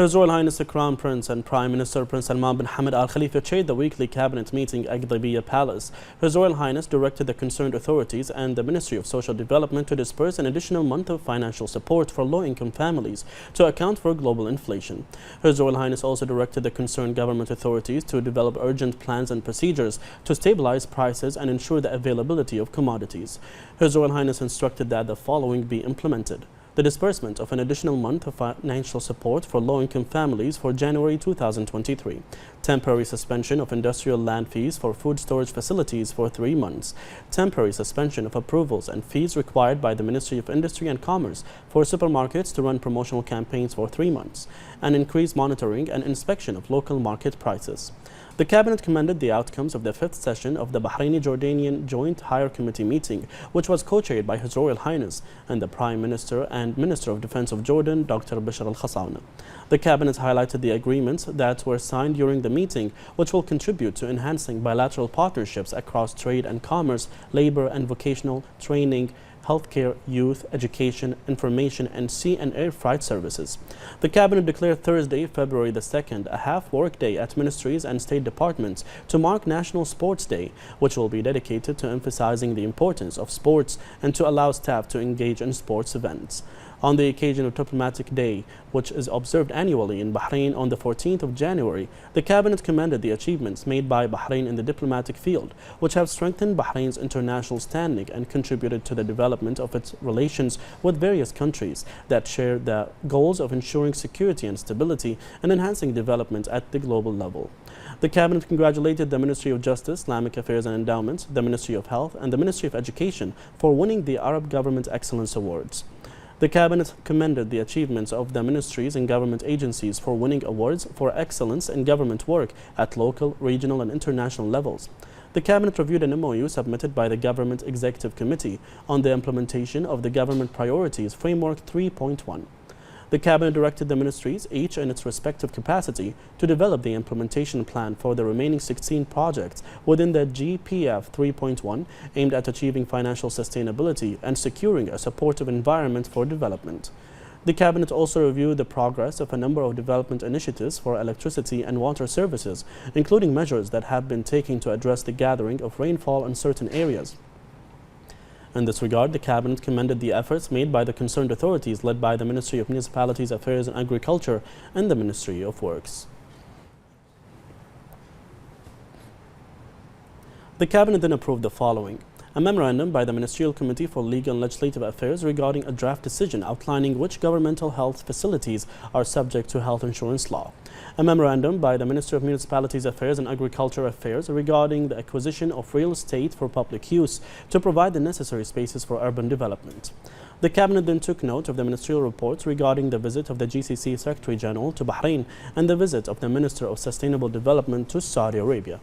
His Royal Highness the Crown Prince and Prime Minister Prince Salman bin Hamad Al Khalifa chaired the weekly cabinet meeting at Aghdabiyya Palace. His Royal Highness directed the concerned authorities and the Ministry of Social Development to disperse an additional month of financial support for low-income families to account for global inflation. His Royal Highness also directed the concerned government authorities to develop urgent plans and procedures to stabilize prices and ensure the availability of commodities. His Royal Highness instructed that the following be implemented: the disbursement of an additional month of financial support for low-income families for January 2023, temporary suspension of industrial land fees for food storage facilities for 3 months, temporary suspension of approvals and fees required by the Ministry of Industry and Commerce for supermarkets to run promotional campaigns for 3 months, and increased monitoring and inspection of local market prices. The Cabinet commended the outcomes of the 5th session of the Bahraini-Jordanian Joint Higher Committee meeting, which was co-chaired by His Royal Highness and the Prime Minister and Minister of Defense of Jordan, Dr. Bashar al-Khasawna. The Cabinet highlighted the agreements that were signed during the meeting, which will contribute to enhancing bilateral partnerships across trade and commerce, labor and vocational training, healthcare, youth, education, information, and sea and air freight services. The Cabinet declared Thursday, February the 2nd, a half-work day at ministries and state departments to mark National Sports Day, which will be dedicated to emphasizing the importance of sports and to allow staff to engage in sports events. On the occasion of Diplomatic Day, which is observed annually in Bahrain on the 14th of January, the Cabinet commended the achievements made by Bahrain in the diplomatic field, which have strengthened Bahrain's international standing and contributed to the development of its relations with various countries that share the goals of ensuring security and stability and enhancing development at the global level. The Cabinet congratulated the Ministry of Justice, Islamic Affairs and Endowments, the Ministry of Health, and the Ministry of Education for winning the Arab Government Excellence Awards. The Cabinet commended the achievements of the ministries and government agencies for winning awards for excellence in government work at local, regional and international levels. The Cabinet reviewed an MOU submitted by the Government Executive Committee on the implementation of the Government Priorities Framework 3.1. The Cabinet directed the ministries, each in its respective capacity, to develop the implementation plan for the remaining 16 projects within the GPF 3.1 aimed at achieving financial sustainability and securing a supportive environment for development. The Cabinet also reviewed the progress of a number of development initiatives for electricity and water services, including measures that have been taken to address the gathering of rainfall in certain areas. In this regard, the Cabinet commended the efforts made by the concerned authorities led by the Ministry of Municipalities Affairs and Agriculture and the Ministry of Works. The Cabinet then approved the following: a memorandum by the Ministerial Committee for Legal and Legislative Affairs regarding a draft decision outlining which governmental health facilities are subject to health insurance law. A memorandum by the Minister of Municipalities Affairs and Agriculture Affairs regarding the acquisition of real estate for public use to provide the necessary spaces for urban development. The Cabinet then took note of the ministerial reports regarding the visit of the GCC Secretary General to Bahrain and the visit of the Minister of Sustainable Development to Saudi Arabia.